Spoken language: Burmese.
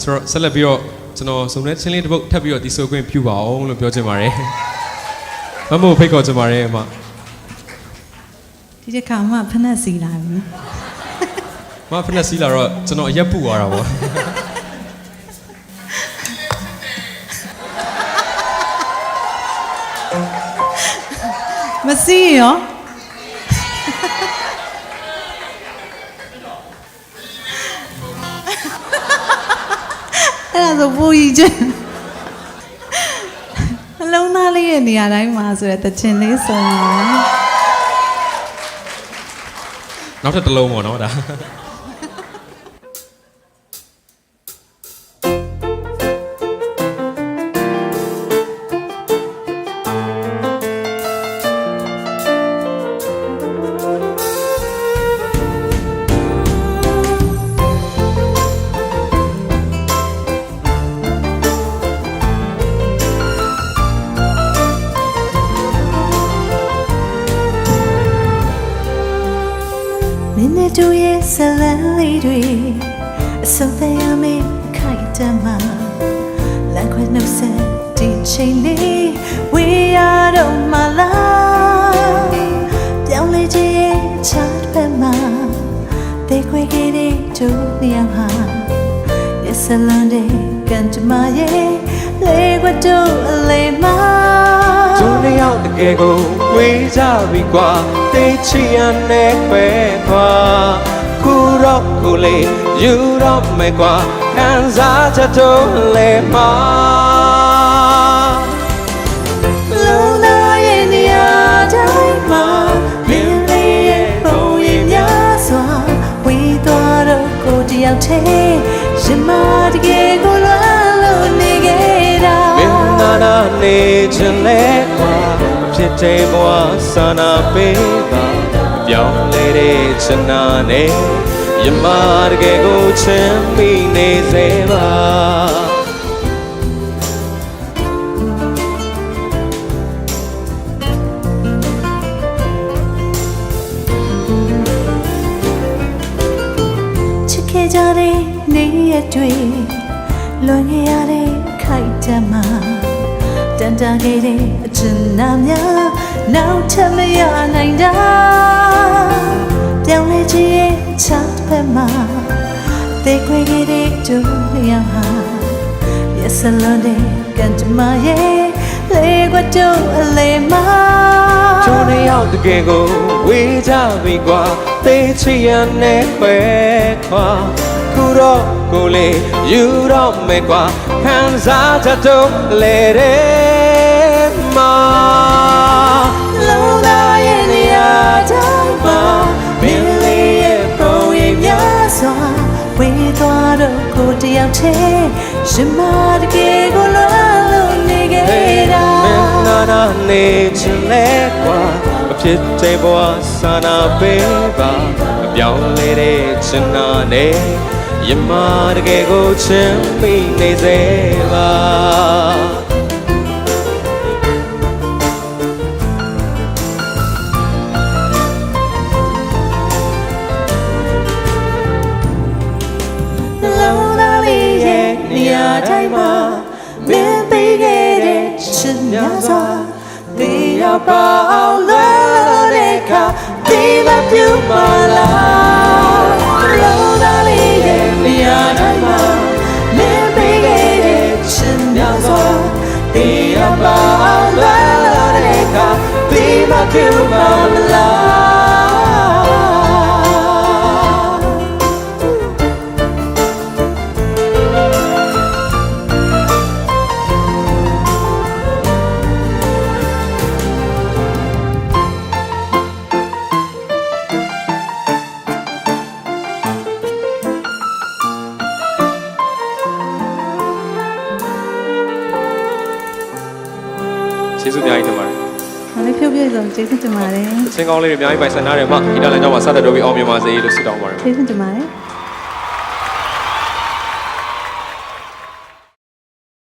ဆိုတော့ဆက်လက်ပြီးတော့ကျွန်တော်စုံတဲ့ချင်းလေးတစ်ပုတ်ထပ်ပြီးတော့ဒီဆိုခွင့်ပြုပါအောင်လို့ပြောချင်ပါတယ်မမို့ဖိတ်ခေါ်ချင်ပါတယ်အမဒီတစ်ခါမှဖက်နဲ့စီလာပြီမဖက်နဲ့စီလာတော့ကျွန်တော်အရက်ပူသွားတာပေါ့မစီရောအဲ့ဒါဆိုပူကြီးချင်းအလုံးသားလေးရဲ့နေရာတိုင်းမှာဆိုရတဲ့ချင်းလေးဆိုရင်နောက်ထပ်တစ်လုံးပေါ့နော်ဒါမင်းနဲ့တူရဲ့ဆလန်လေးတွေအစုံတရားမင်းခိုက်တမှာလက်ခွဲနှုတ်ဆက်ဒီချိန်လေးဝေးရတော့မလားပြောင်းလဲခြင်းရဲ့ချားပဲမှာတေခွေခဲ့တဲ့တို့နေရာဟာရဲ့ဆလန်တဲ့ကန်တမရဲ့လေကွတို့အလေးမှာတို့နှစ်ယောက်တကယ်ကိုဝေးကြပြီကွာသိချင်ရတဲ့ခွဲခွာခုတော့ကိုလေးယူတော့မယ်ကွာခံစားချက်တို့လေမှာလုံးလာရဲ့နေရာတိုင်းမှာမင်းလေးရဲ့ပုံရိပ်များစွာဝေးသွားတော့ကိုတယောက်တည်းရင်မတကယ်ကိုလွမ်းလို့နေခဲ့တာမင်းနာနေချင်လဲကွာဖြစ်တဲ့ဘဝဆန္ဒပေးပါပြောင်းလဲတဲ့ချင်နာနဲ့ရမတကယ်ကိုချင်မိနေစေပါချစ်ခဲ့ကြတဲ့နေ့ရက်တွေလွန်ခဲ့ရတဲ့ခိုက်တမှာတန်တာခဲ့တဲ့အချင်နာများနောက်ထပ်မရနိုင်တာပြောင်းလဲခြင်းရဲ့ချားပဲမှာတေခွေခဲ့တဲ့တို့နေရာဟာရဲ့ဆလန်တဲ့ကန်တမရဲ့လေကွတို့အလေးမှာတို့နှစ်ယောက်တကယ်ကိုဝေးကြပြီကွာသိချင်ရတဲ့ခွဲခွာခုတော့ကိုလေးယူတော့မယ်ကွာခံစားချက်တို့လေတဲ့မှာလုံးလာရဲ့နေရာတိုင်းမှာမင်းလေးရဲ့ပုံရိပ်များစွာဝေးသွားတော့ကိုတယောက်တည်းရင်မတကယ်ကိုလွမ်းလို့နေခဲ့တာမင်းနာနေချင်လဲကွာအဖြစ်တဲ့ဘဝဆန္ဒပေးပါအပြောင်းလဲတဲ့ချင်နာနဲ့ရမတကယ်ကိုချင်မိနေစေပါလုံးလာလေးရဲ့နေရာတိုင်းမှာမင်းပေးခဲ့တဲ့ချစ်များစွာဒီရပါအောင်လို့တဲ့ခါဒီမပြူမလားလုံးလာလေးရဲ့နေရာတိုင်းမှာမင်းပေးခဲ့တဲ့ချစ်များစွာဒီရပါအောင်လို့တဲ့ခါဒီမပြူမလားကျေးဇူးအများကြီးတင်ပါတယ်။ဒါလေးဖြုတ်ပြဆုံးကျေးဇူးတင်ပါတယ်။ချင်းကောင်းလေးတွေအများကြီးပိုင်ဆန္ဒတယ်မှာဂီတလမ်းကြောင်းမှာစတဲ့တော်ပြီးအောင်မြင်ပါစေလို့ဆုတောင်းပါတယ်။ကျေးဇူးတင်ပါတယ်။